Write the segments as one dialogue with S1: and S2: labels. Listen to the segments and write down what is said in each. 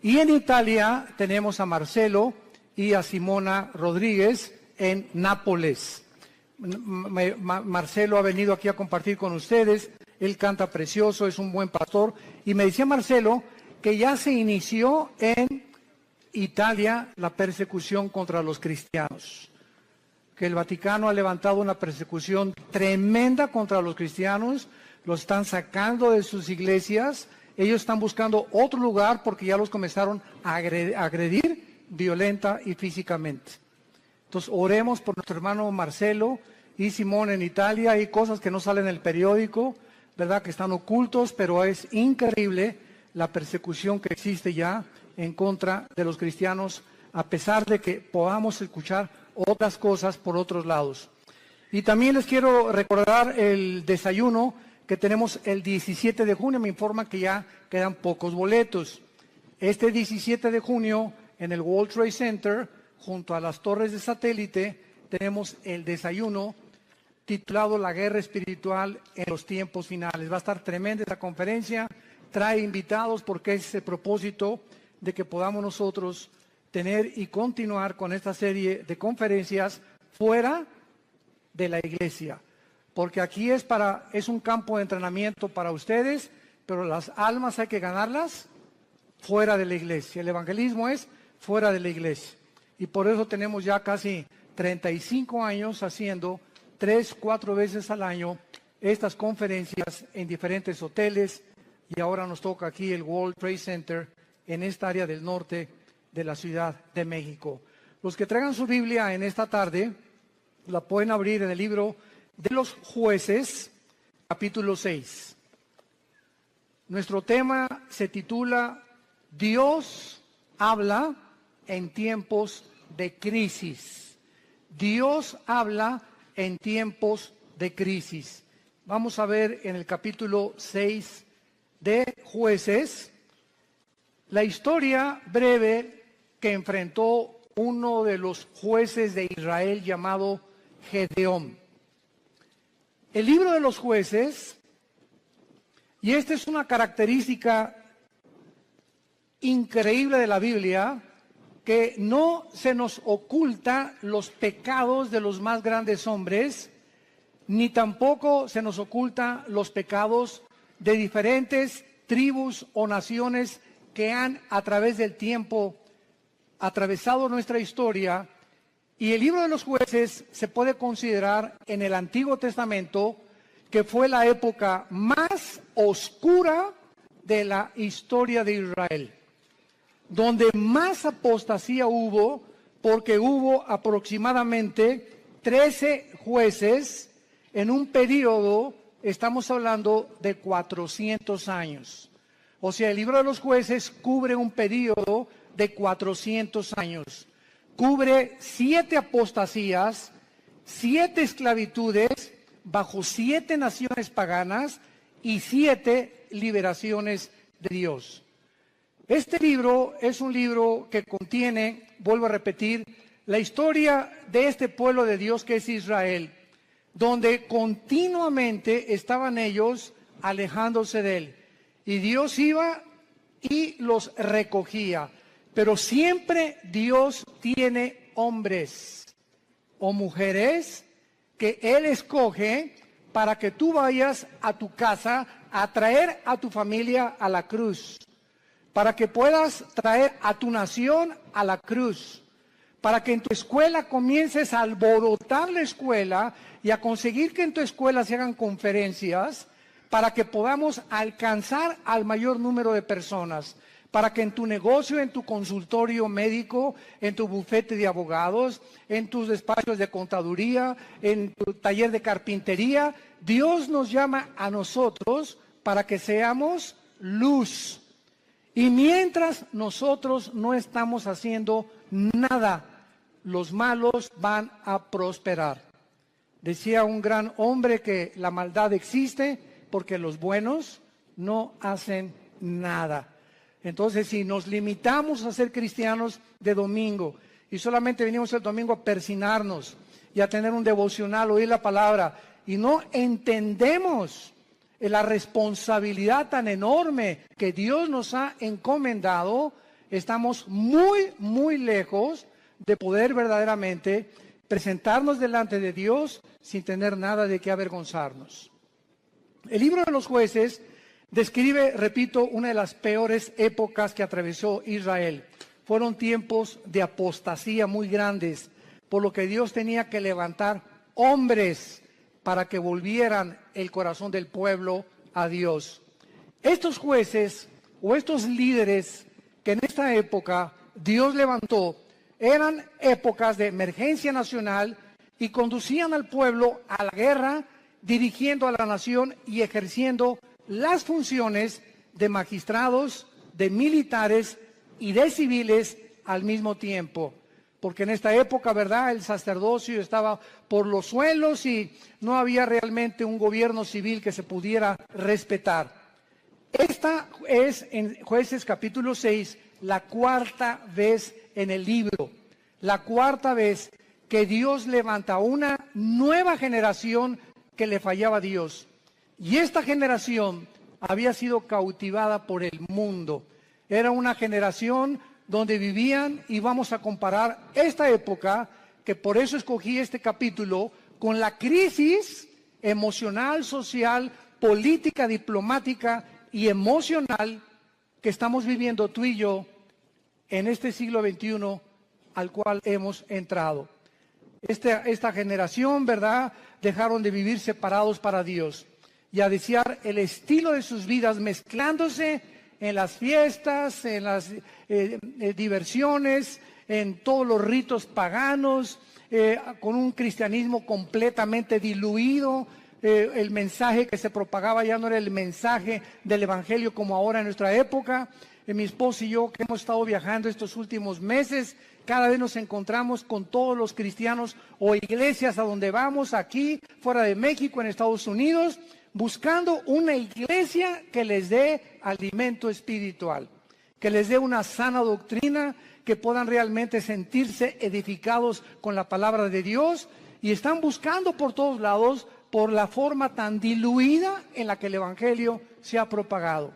S1: Y en Italia tenemos a Marcelo y a Simona Rodríguez en Nápoles. Marcelo ha venido aquí a compartir con ustedes. Él canta precioso, es un buen pastor. Y me decía Marcelo que ya se inició en Italia la persecución contra los cristianos. Que el Vaticano ha levantado una persecución tremenda contra los cristianos. Los están sacando de sus iglesias. Ellos están buscando otro lugar porque ya los comenzaron a agredir violenta y físicamente. Entonces oremos por nuestro hermano Marcelo y Simón en Italia. Hay cosas que no salen en el periódico, ¿verdad? Que están ocultos, pero es increíble la persecución que existe ya en contra de los cristianos, a pesar de que podamos escuchar otras cosas por otros lados. Y también les quiero recordar el desayuno que tenemos el 17 de junio. Me informan que ya quedan pocos boletos. Este 17 de junio en el World Trade Center, junto a las torres de satélite, tenemos el desayuno titulado La Guerra Espiritual en los Tiempos Finales. Va a estar tremenda esta conferencia, trae invitados porque es el propósito de que podamos nosotros tener y continuar con esta serie de conferencias fuera de la iglesia. Porque aquí es un campo de entrenamiento para ustedes, pero las almas hay que ganarlas fuera de la iglesia. El evangelismo es fuera de la iglesia. Y por eso tenemos ya casi 35 años haciendo 3-4 veces al año estas conferencias en diferentes hoteles. Y ahora nos toca aquí el World Trade Center en esta área del norte de la Ciudad de México. Los que traigan su Biblia en esta tarde, la pueden abrir en el libro de los Jueces, capítulo 6. Nuestro tema se titula Dios habla en tiempos de crisis. Dios habla en tiempos de crisis. Vamos a ver en el capítulo 6 de Jueces la historia breve que enfrentó uno de los jueces de Israel llamado Gedeón. El libro de los Jueces, y esta es una característica increíble de la Biblia, que no se nos oculta los pecados de los más grandes hombres, ni tampoco se nos oculta los pecados de diferentes tribus o naciones que han a través del tiempo atravesado nuestra historia. Y el libro de los Jueces se puede considerar en el Antiguo Testamento que fue la época más oscura de la historia de Israel, donde más apostasía hubo, porque hubo aproximadamente 13 jueces en un periodo, estamos hablando de 400 años. O sea, el libro de los Jueces cubre un periodo de 400 años. Cubre 7 apostasías, 7 esclavitudes bajo 7 naciones paganas y 7 liberaciones de Dios. Este libro es un libro que contiene, vuelvo a repetir, la historia de este pueblo de Dios que es Israel, donde continuamente estaban ellos alejándose de él. Y Dios iba y los recogía. Pero siempre Dios tiene hombres o mujeres que Él escoge para que tú vayas a tu casa a traer a tu familia a la cruz. Para que puedas traer a tu nación a la cruz. Para que en tu escuela comiences a alborotar la escuela y a conseguir que en tu escuela se hagan conferencias, para que podamos alcanzar al mayor número de personas, para que en tu negocio, en tu consultorio médico, en tu bufete de abogados, en tus despachos de contaduría, en tu taller de carpintería, Dios nos llama a nosotros para que seamos luz. Y mientras nosotros no estamos haciendo nada, los malos van a prosperar. Decía un gran hombre que la maldad existe porque los buenos no hacen nada. Entonces, si nos limitamos a ser cristianos de domingo y solamente venimos el domingo a persinarnos y a tener un devocional, oír la palabra, y no entendemos la responsabilidad tan enorme que Dios nos ha encomendado, estamos muy, muy lejos de poder verdaderamente presentarnos delante de Dios sin tener nada de qué avergonzarnos. El libro de los Jueces describe, repito, una de las peores épocas que atravesó Israel. Fueron tiempos de apostasía muy grandes, por lo que Dios tenía que levantar hombres para que volvieran el corazón del pueblo a Dios. Estos jueces o estos líderes que en esta época Dios levantó, eran épocas de emergencia nacional y conducían al pueblo a la guerra, dirigiendo a la nación y ejerciendo las funciones de magistrados, de militares y de civiles al mismo tiempo. Porque en esta época, ¿verdad?, el sacerdocio estaba por los suelos y no había realmente un gobierno civil que se pudiera respetar. Esta es, en Jueces capítulo 6, la cuarta vez en el libro, la cuarta vez que Dios levanta una nueva generación que le fallaba a Dios. Y esta generación había sido cautivada por el mundo. Era una generación donde vivían, y vamos a comparar esta época, que por eso escogí este capítulo, con la crisis emocional, social, política, diplomática y emocional que estamos viviendo tú y yo en este siglo XXI al cual hemos entrado. Esta generación, ¿verdad?, dejaron de vivir separados para Dios y a desear el estilo de sus vidas mezclándose en las fiestas, en las diversiones, en todos los ritos paganos, con un cristianismo completamente diluido. El mensaje que se propagaba ya no era el mensaje del evangelio como ahora en nuestra época. Mi esposo y yo, que hemos estado viajando estos últimos meses, cada vez nos encontramos con todos los cristianos o iglesias a donde vamos, aquí, fuera de México, en Estados Unidos, buscando una iglesia que les dé alimento espiritual, que les dé una sana doctrina, que puedan realmente sentirse edificados con la palabra de Dios, y están buscando por todos lados por la forma tan diluida en la que el evangelio se ha propagado.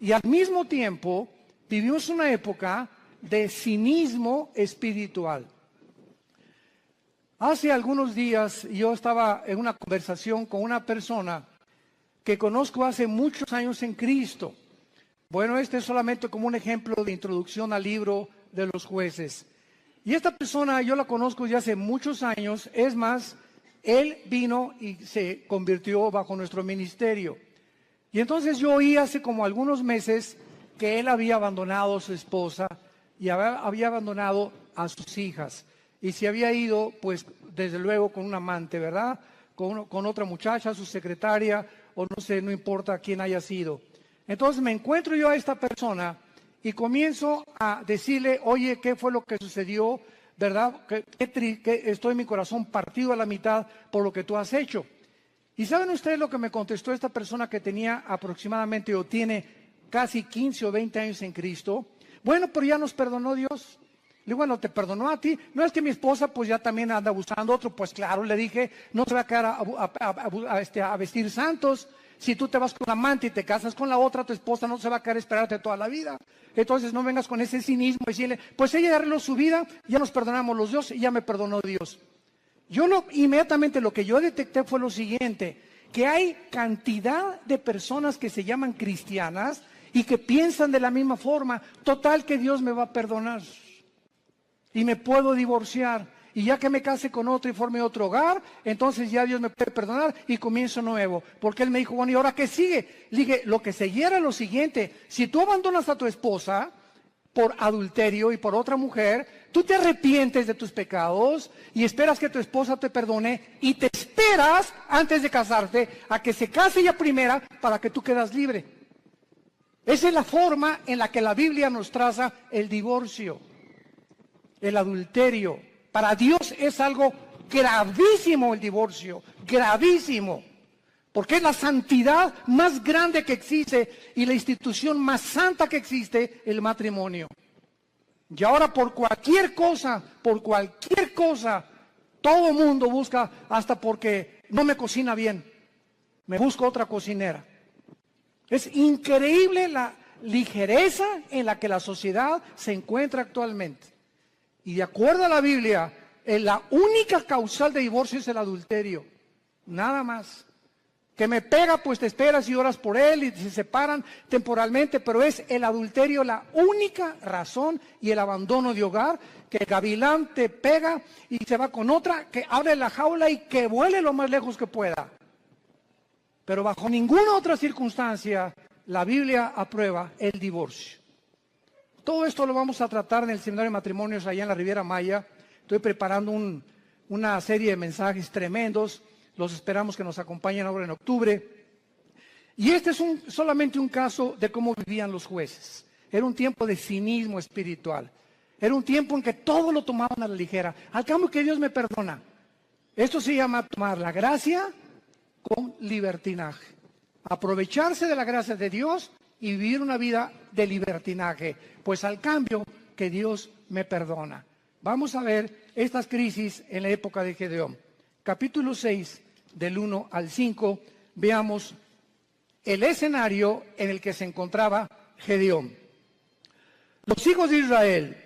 S1: Y al mismo tiempo vivimos una época de cinismo espiritual. Hace algunos días yo estaba en una conversación con una persona que conozco hace muchos años en Cristo. Bueno, este es solamente como un ejemplo de introducción al libro de los Jueces. Y esta persona yo la conozco ya hace muchos años. Es más, él vino y se convirtió bajo nuestro ministerio. Y entonces yo oí hace como algunos meses que él había abandonado a su esposa y había abandonado a sus hijas. Y se había ido, pues, desde luego con un amante, ¿verdad? Con otra muchacha, su secretaria, o no sé, no importa quién haya sido. Entonces me encuentro yo a esta persona y comienzo a decirle, oye, ¿qué fue lo que sucedió? ¿Verdad? Que estoy en mi corazón partido a la mitad por lo que tú has hecho. ¿Y saben ustedes lo que me contestó esta persona que tenía aproximadamente o tiene casi 15 o 20 años en Cristo? Bueno, pero ya nos perdonó Dios. Le digo, bueno, te perdonó a ti. No es que mi esposa pues ya también anda buscando otro. Pues claro, le dije, no se va a quedar a vestir santos. Si tú te vas con la amante y te casas con la otra, tu esposa no se va a quedar a esperarte toda la vida. Entonces no vengas con ese cinismo y decirle, pues ella arregló su vida, ya nos perdonamos los dos y ya me perdonó Dios. Inmediatamente lo que yo detecté fue lo siguiente, que hay cantidad de personas que se llaman cristianas y que piensan de la misma forma, total que Dios me va a perdonar y me puedo divorciar y ya que me case con otro y forme otro hogar, entonces ya Dios me puede perdonar y comienzo nuevo. Porque él me dijo, bueno, ¿y ahora qué sigue? Le dije, lo que siguiera es lo siguiente, si tú abandonas a tu esposa por adulterio y por otra mujer, tú te arrepientes de tus pecados y esperas que tu esposa te perdone y te esperas antes de casarte a que se case ella primera para que tú quedas libre. Esa es la forma en la que la Biblia nos traza el divorcio, el adulterio. Para Dios es algo gravísimo el divorcio, gravísimo. Porque es la santidad más grande que existe y la institución más santa que existe, el matrimonio. Y ahora por cualquier cosa, todo mundo busca, hasta porque no me cocina bien, me busco otra cocinera. Es increíble ligereza en la que la sociedad se encuentra actualmente. Y de acuerdo a la Biblia, la única causal de divorcio es el adulterio. Nada más. Que me pega, pues te esperas y oras por él y se separan temporalmente, pero es el adulterio la única razón, y el abandono de hogar, que el gavilán te pega y se va con otra, que abre la jaula y que vuele lo más lejos que pueda. Pero bajo ninguna otra circunstancia la Biblia aprueba el divorcio. Todo esto lo vamos a tratar en el seminario de matrimonios allá en la Riviera Maya. Estoy preparando una serie de mensajes tremendos. Los esperamos que nos acompañen ahora en octubre. Y este es solamente un caso de cómo vivían los jueces. Era un tiempo de cinismo espiritual. Era un tiempo en que todo lo tomaban a la ligera. Al cambio que Dios me perdona. Esto se llama tomar la gracia con libertinaje. Aprovecharse de la gracia de Dios y vivir una vida de libertinaje. Pues al cambio que Dios me perdona. Vamos a ver estas crisis en la época de Gedeón. Capítulo 6, del 1 al 5, veamos el escenario en el que se encontraba Gedeón. Los hijos de Israel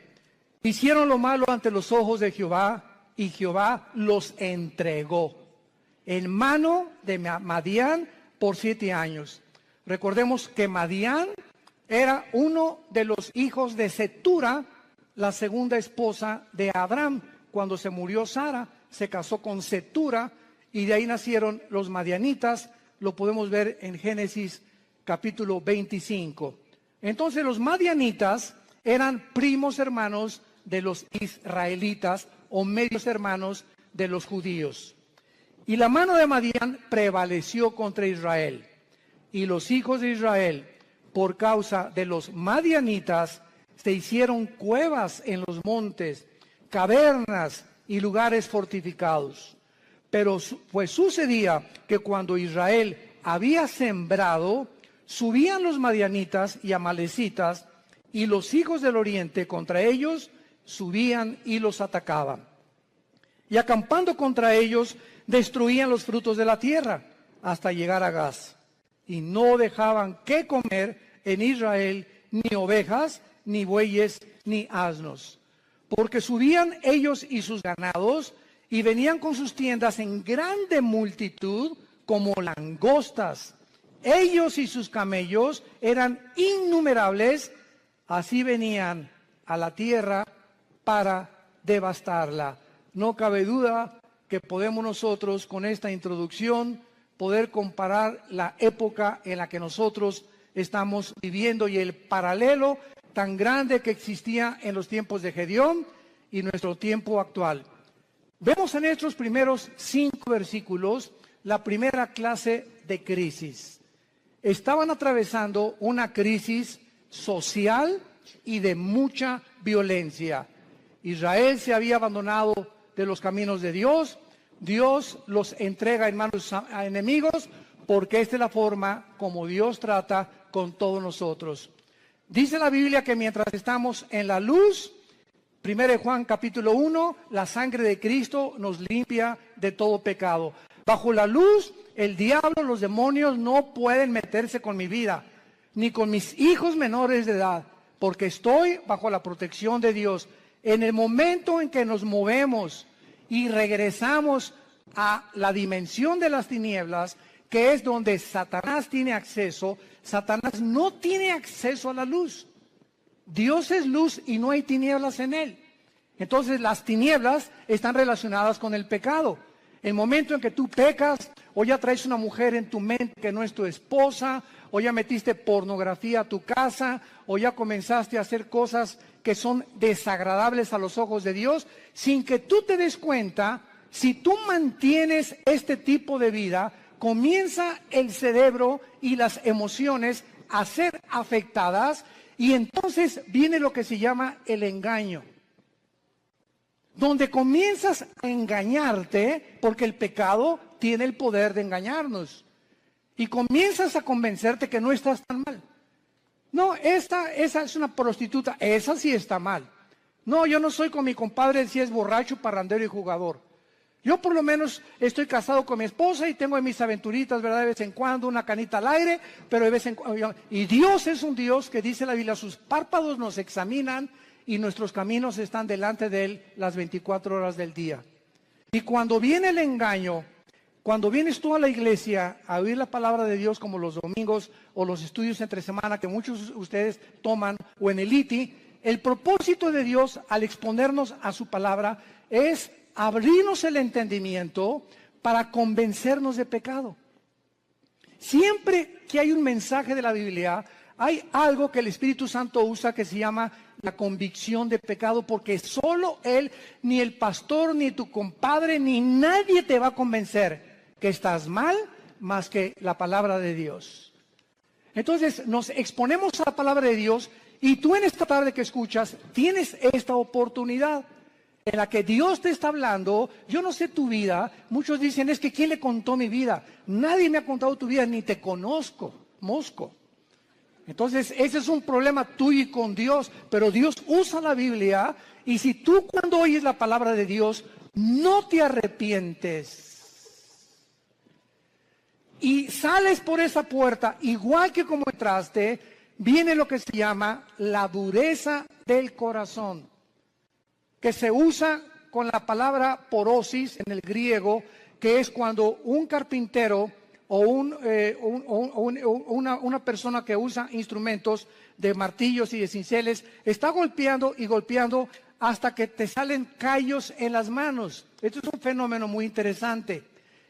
S1: hicieron lo malo ante los ojos de Jehová, y Jehová los entregó en mano de Madián por 7 años. Recordemos que Madián era uno de los hijos de Cetura, la segunda esposa de Abraham. Cuando se murió Sara, se casó con Cetura y de ahí nacieron los madianitas. Lo podemos ver en Génesis capítulo 25. Entonces los madianitas eran primos hermanos de los israelitas o medios hermanos de los judíos. Y la mano de Madián prevaleció contra Israel. Y los hijos de Israel, por causa de los madianitas, se hicieron cuevas en los montes, cavernas y lugares fortificados. Pero pues sucedía que cuando Israel había sembrado, subían los madianitas y amalecitas, y los hijos del oriente contra ellos subían y los atacaban. Y acampando contra ellos, destruían los frutos de la tierra hasta llegar a Gaz. Y no dejaban que comer en Israel ni ovejas, ni bueyes, ni asnos. Porque subían ellos y sus ganados, y venían con sus tiendas en grande multitud, como langostas. Ellos y sus camellos eran innumerables, así venían a la tierra para devastarla. No cabe duda que podemos nosotros, con esta introducción, poder comparar la época en la que nosotros estamos viviendo y el paralelo tan grande que existía en los tiempos de Gedeón y nuestro tiempo actual. Vemos en estos primeros 5 versículos la primera clase de crisis. Estaban atravesando una crisis social y de mucha violencia. Israel se había abandonado de los caminos de Dios. Dios los entrega en manos a enemigos, porque esta es la forma como Dios trata con todos nosotros. Dice la Biblia que mientras estamos en la luz, 1 Juan capítulo 1, la sangre de Cristo nos limpia de todo pecado. Bajo la luz, el diablo, los demonios no pueden meterse con mi vida, ni con mis hijos menores de edad, porque estoy bajo la protección de Dios. En el momento en que nos movemos y regresamos a la dimensión de las tinieblas, que es donde Satanás tiene acceso, Satanás no tiene acceso a la luz. Dios es luz y no hay tinieblas en él. Entonces las tinieblas están relacionadas con el pecado. El momento en que tú pecas, o ya traes una mujer en tu mente que no es tu esposa, o ya metiste pornografía a tu casa, o ya comenzaste a hacer cosas que son desagradables a los ojos de Dios, sin que tú te des cuenta, si tú mantienes este tipo de vida, comienza el cerebro y las emociones a ser afectadas, y entonces viene lo que se llama el engaño, donde comienzas a engañarte, porque el pecado tiene el poder de engañarnos, y comienzas a convencerte que no estás tan mal. No, esa es una prostituta, esa sí está mal. No, yo no soy con mi compadre si es borracho, parrandero y jugador. Yo por lo menos estoy casado con mi esposa y tengo mis aventuritas, ¿verdad? De vez en cuando, una canita al aire, pero de vez en cuando. Y Dios es un Dios que dice la Biblia, sus párpados nos examinan y nuestros caminos están delante de Él las 24 horas del día. Y cuando viene el engaño, cuando vienes tú a la iglesia a oír la palabra de Dios como los domingos o los estudios entre semana que muchos de ustedes toman o en el ITI, el propósito de Dios al exponernos a su palabra es abrirnos el entendimiento para convencernos de pecado. Siempre que hay un mensaje de la Biblia, hay algo que el Espíritu Santo usa que se llama la convicción de pecado, porque solo Él, ni el pastor, ni tu compadre, ni nadie te va a convencer que estás mal más que la palabra de Dios. Entonces nos exponemos a la palabra de Dios y tú en esta tarde que escuchas tienes esta oportunidad en la que Dios te está hablando. Yo no sé tu vida. Muchos dicen, es que ¿quién le contó mi vida? Nadie me ha contado tu vida, ni te conozco, mosco. Entonces ese es un problema tuyo y con Dios, pero Dios usa la Biblia y si tú cuando oyes la palabra de Dios no te arrepientes y sales por esa puerta igual que como entraste, viene lo que se llama la dureza del corazón, que se usa con la palabra porosis en el griego, que es cuando un carpintero o una persona que usa instrumentos de martillos y de cinceles está golpeando y golpeando hasta que te salen callos en las manos. Esto es un fenómeno muy interesante.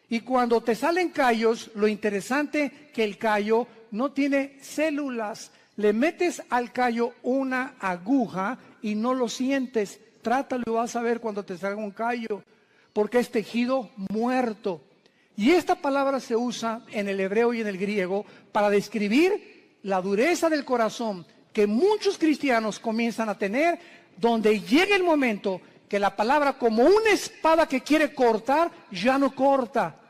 S1: Y cuando te salen callos, lo interesante que el callo no tiene células. Le metes al callo una aguja y no lo sientes. Trátalo y vas a ver cuando te salga un callo, porque es tejido muerto. Y esta palabra se usa en el hebreo y en el griego para describir la dureza del corazón que muchos cristianos comienzan a tener, donde llega el momento que la palabra, como una espada que quiere cortar, ya no corta,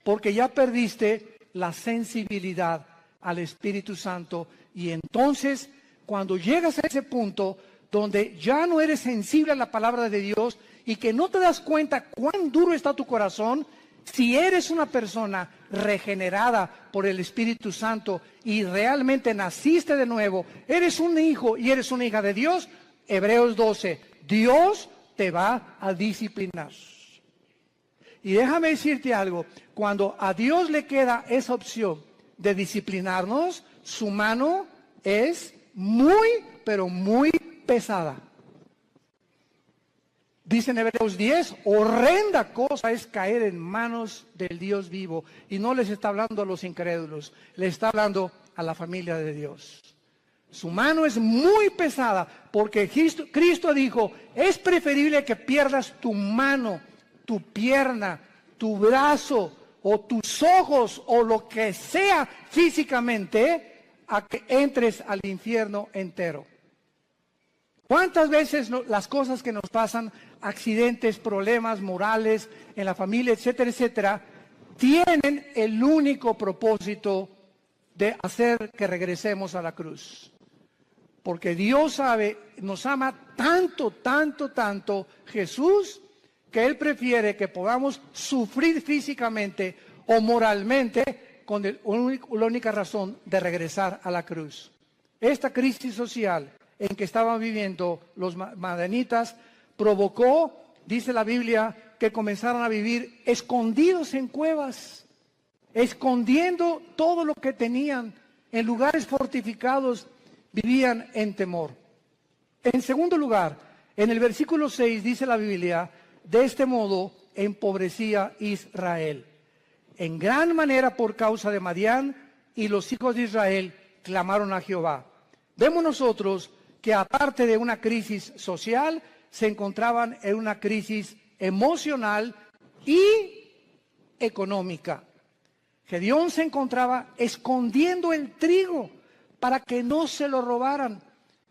S1: porque ya perdiste la sensibilidad al Espíritu Santo. Y entonces, cuando llegas a ese punto donde ya no eres sensible a la palabra de Dios y que no te das cuenta cuán duro está tu corazón, si eres una persona regenerada por el Espíritu Santo y realmente naciste de nuevo, eres un hijo y eres una hija de Dios, Hebreos 12, Dios te va a disciplinar. Y déjame decirte algo, cuando a Dios le queda esa opción de disciplinarnos, su mano es muy, pero muy pesada. Dice en Hebreos 10, horrenda cosa es caer en manos del Dios vivo. Y no les está hablando a los incrédulos, le está hablando a la familia de Dios. Su mano es muy pesada porque Cristo dijo, es preferible que pierdas tu mano, tu pierna, tu brazo o tus ojos o lo que sea físicamente a que entres al infierno entero. ¿Cuántas veces las cosas que nos pasan, accidentes, problemas morales en la familia, etcétera, etcétera, tienen el único propósito de hacer que regresemos a la cruz? Porque Dios sabe, nos ama tanto, tanto, tanto Jesús, que Él prefiere que podamos sufrir físicamente o moralmente con la única razón de regresar a la cruz. Esta crisis social en que estaban viviendo los madianitas provocó, dice la Biblia, que comenzaron a vivir escondidos en cuevas, escondiendo todo lo que tenían, en lugares fortificados, vivían en temor. En segundo lugar, en el versículo 6 dice la Biblia, de este modo empobrecía Israel, en gran manera por causa de Madián, y los hijos de Israel clamaron a Jehová. Vemos nosotros que aparte de una crisis social, se encontraban en una crisis emocional y económica. Gedeón se encontraba escondiendo el trigo para que no se lo robaran.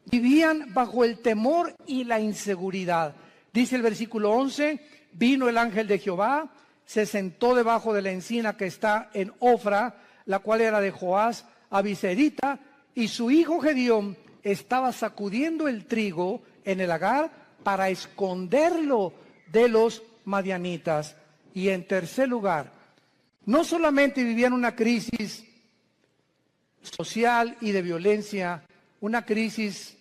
S1: Vivían bajo el temor y la inseguridad. Dice el versículo 11, vino el ángel de Jehová, se sentó debajo de la encina que está en Ofra, la cual era de Joás Abiserita, y su hijo Gedeón estaba sacudiendo el trigo en el lagar para esconderlo de los madianitas. Y en tercer lugar, no solamente vivían una crisis social y de violencia, una crisis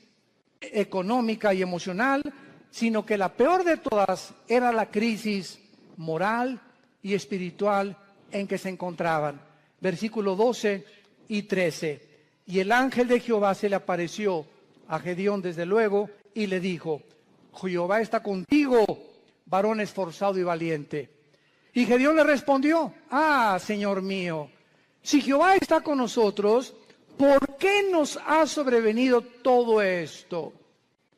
S1: económica y emocional, sino que la peor de todas era la crisis moral y espiritual en que se encontraban. Versículos 12 y 13. Y el ángel de Jehová se le apareció a Gedeón desde luego y le dijo: Jehová está contigo, varón esforzado y valiente. Y Gedeón le respondió: Señor mío, si Jehová está con nosotros, ¿por qué nos ha sobrevenido todo esto?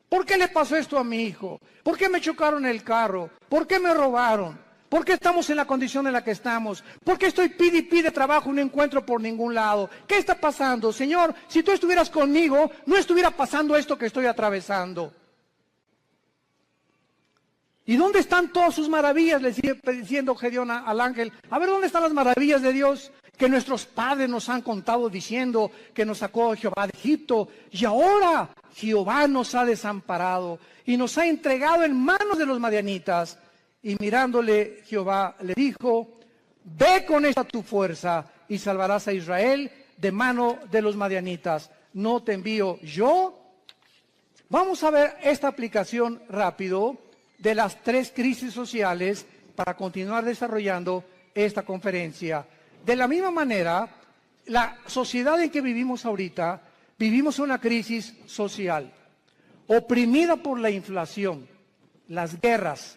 S1: ¿Por qué le pasó esto a mi hijo? ¿Por qué me chocaron el carro? ¿Por qué me robaron? ¿Por qué estamos en la condición en la que estamos? ¿Por qué estoy pide y pide trabajo y no encuentro por ningún lado? ¿Qué está pasando? Señor, si tú estuvieras conmigo, no estuviera pasando esto que estoy atravesando. ¿Y dónde están todas sus maravillas? Le sigue diciendo Gedeón al ángel. A ver, ¿dónde están las maravillas de Dios? Que nuestros padres nos han contado diciendo que nos sacó Jehová de Egipto. Y ahora Jehová nos ha desamparado y nos ha entregado en manos de los madianitas. Y mirándole Jehová le dijo: ve con esta tu fuerza y salvarás a Israel de mano de los madianitas. ¿No te envío yo? Vamos a ver esta aplicación rápido de las tres crisis sociales para continuar desarrollando esta conferencia. De la misma manera, la sociedad en que vivimos ahorita, vivimos una crisis social, oprimida por la inflación, las guerras,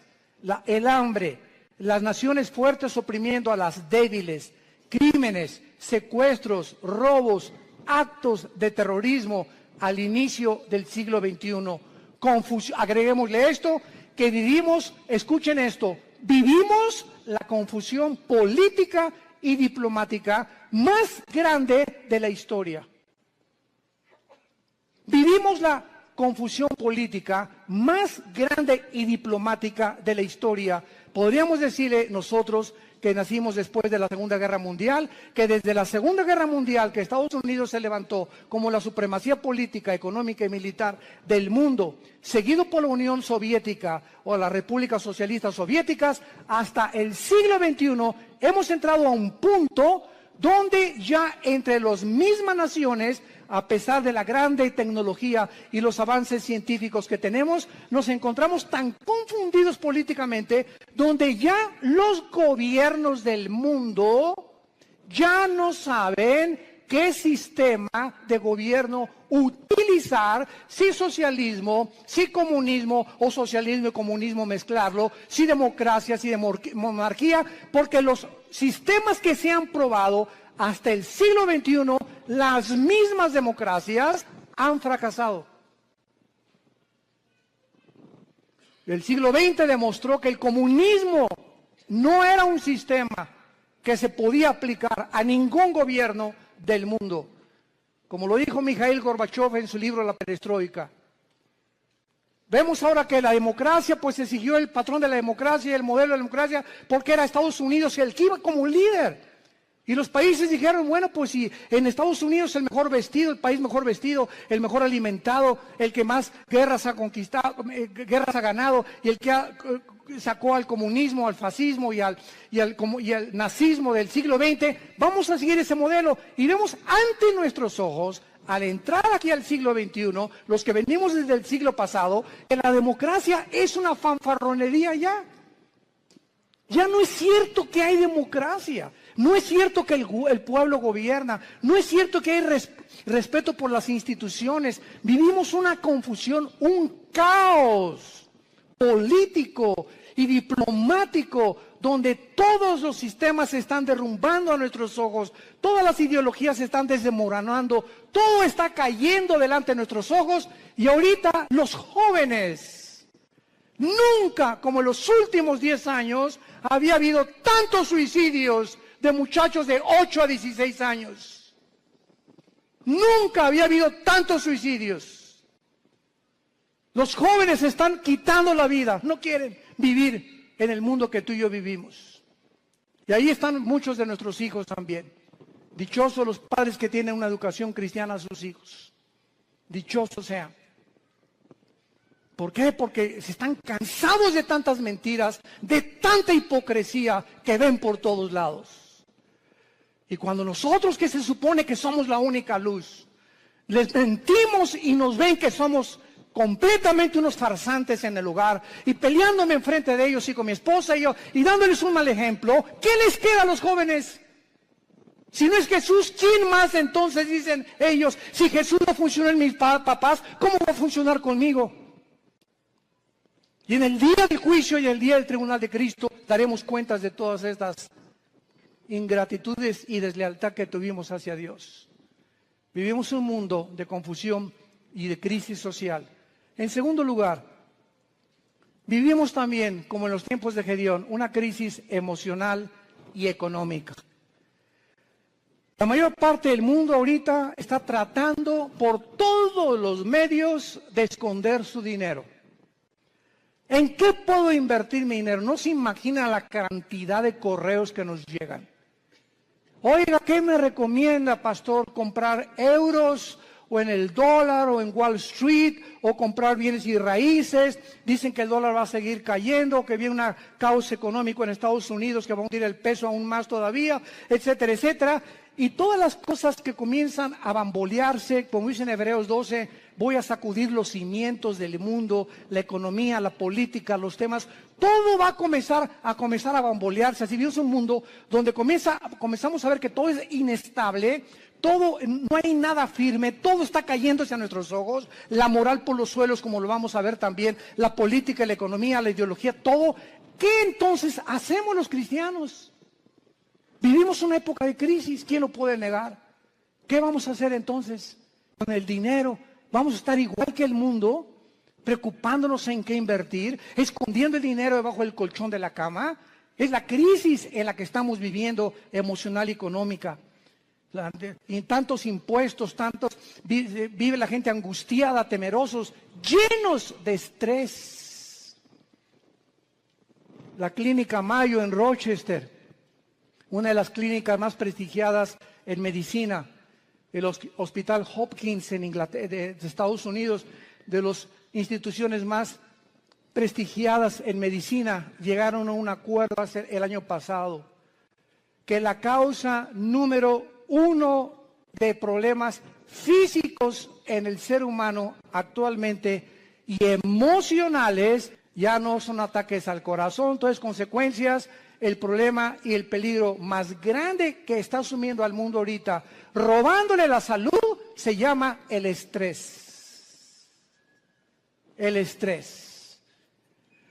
S1: el hambre, las naciones fuertes oprimiendo a las débiles, crímenes, secuestros, robos, actos de terrorismo al inicio del siglo XXI. Agreguémosle esto, que vivimos, escuchen esto, vivimos la confusión política y diplomática más grande de la historia. Vivimos la confusión política más grande y diplomática de la historia. Podríamos decirle nosotros que nacimos después de la Segunda Guerra Mundial, que desde la Segunda Guerra Mundial que Estados Unidos se levantó como la supremacía política, económica y militar del mundo, seguido por la Unión Soviética o las repúblicas socialistas soviéticas, hasta el siglo XXI hemos entrado a un punto donde ya entre las mismas naciones, a pesar de la grande tecnología y los avances científicos que tenemos, nos encontramos tan confundidos políticamente, donde ya los gobiernos del mundo ya no saben qué sistema de gobierno utilizar, si socialismo, si comunismo o socialismo y comunismo mezclarlo, si democracia, si monarquía, porque los sistemas que se han probado hasta el siglo XXI, las mismas democracias han fracasado. El siglo XX demostró que el comunismo no era un sistema que se podía aplicar a ningún gobierno del mundo. Como lo dijo Mikhail Gorbachev en su libro La Perestroika. Vemos ahora que la democracia, pues se siguió el patrón de la democracia y el modelo de la democracia, porque era Estados Unidos el que iba como líder. Y los países dijeron, bueno, pues si en Estados Unidos el mejor vestido, el país mejor vestido, el mejor alimentado, el que más guerras ha conquistado, guerras ha ganado, y el que sacó al comunismo, al fascismo y al nazismo del siglo XX, vamos a seguir ese modelo. Y vemos ante nuestros ojos, al entrar aquí al siglo XXI, los que venimos desde el siglo pasado, que la democracia es una fanfarronería ya. Ya no es cierto que hay democracia. No es cierto que el pueblo gobierna, no es cierto que hay respeto por las instituciones. Vivimos una confusión, un caos político y diplomático, donde todos los sistemas se están derrumbando a nuestros ojos, todas las ideologías se están desmoronando, todo está cayendo delante de nuestros ojos, y ahorita los jóvenes, nunca como en los últimos 10 años había habido tantos suicidios de muchachos de 8 a 16 años. Nunca había habido tantos suicidios. Los jóvenes se están quitando la vida, no quieren vivir en el mundo que tú y yo vivimos. Y ahí están muchos de nuestros hijos también. Dichosos los padres que tienen una educación cristiana a sus hijos. Dichosos sean. ¿Por qué? Porque se están cansados de tantas mentiras, de tanta hipocresía que ven por todos lados. Y cuando nosotros, que se supone que somos la única luz, les mentimos y nos ven que somos completamente unos farsantes en el hogar y peleándome enfrente de ellos y con mi esposa y yo y dándoles un mal ejemplo, ¿qué les queda a los jóvenes? Si no es Jesús, ¿quién más entonces dicen ellos? Si Jesús no funcionó en mis papás, ¿cómo va a funcionar conmigo? Y en el día del juicio y el día del tribunal de Cristo daremos cuentas de todas estas ingratitudes y deslealtad que tuvimos hacia Dios. Vivimos un mundo de confusión y de crisis social. En segundo lugar, vivimos también, como en los tiempos de Gedeón, una crisis emocional y económica. La mayor parte del mundo ahorita está tratando por todos los medios de esconder su dinero. ¿En qué puedo invertir mi dinero? No se imagina la cantidad de correos que nos llegan. Oiga, ¿qué me recomienda, pastor? ¿Comprar euros o en el dólar o en Wall Street o comprar bienes y raíces? Dicen que el dólar va a seguir cayendo, que viene un caos económico en Estados Unidos que va a hundir el peso aún más todavía, etcétera, etcétera. Y todas las cosas que comienzan a bambolearse, como dice en Hebreos 12, voy a sacudir los cimientos del mundo, la economía, la política, los temas, todo va a comenzar a bambolearse. Así vivimos un mundo donde comenzamos a ver que todo es inestable, todo, no hay nada firme, todo está cayéndose a nuestros ojos, la moral por los suelos, como lo vamos a ver también, la política, la economía, la ideología, todo. ¿Qué entonces hacemos los cristianos? Vivimos una época de crisis, ¿quién lo puede negar? ¿Qué vamos a hacer entonces con el dinero? ¿Vamos a estar igual que el mundo, preocupándonos en qué invertir, escondiendo el dinero debajo del colchón de la cama? Es la crisis en la que estamos viviendo, emocional y económica. Y tantos impuestos, vive la gente angustiada, temerosos, llenos de estrés. La clínica Mayo en Rochester, una de las clínicas más prestigiadas en medicina, el Hospital Hopkins en Inglaterra, de Estados Unidos, de las instituciones más prestigiadas en medicina, llegaron a un acuerdo el año pasado, que la causa número 1 de problemas físicos en el ser humano actualmente y emocionales ya no son ataques al corazón, entonces consecuencias. El problema y el peligro más grande que está asumiendo al mundo ahorita, robándole la salud, se llama el estrés. El estrés.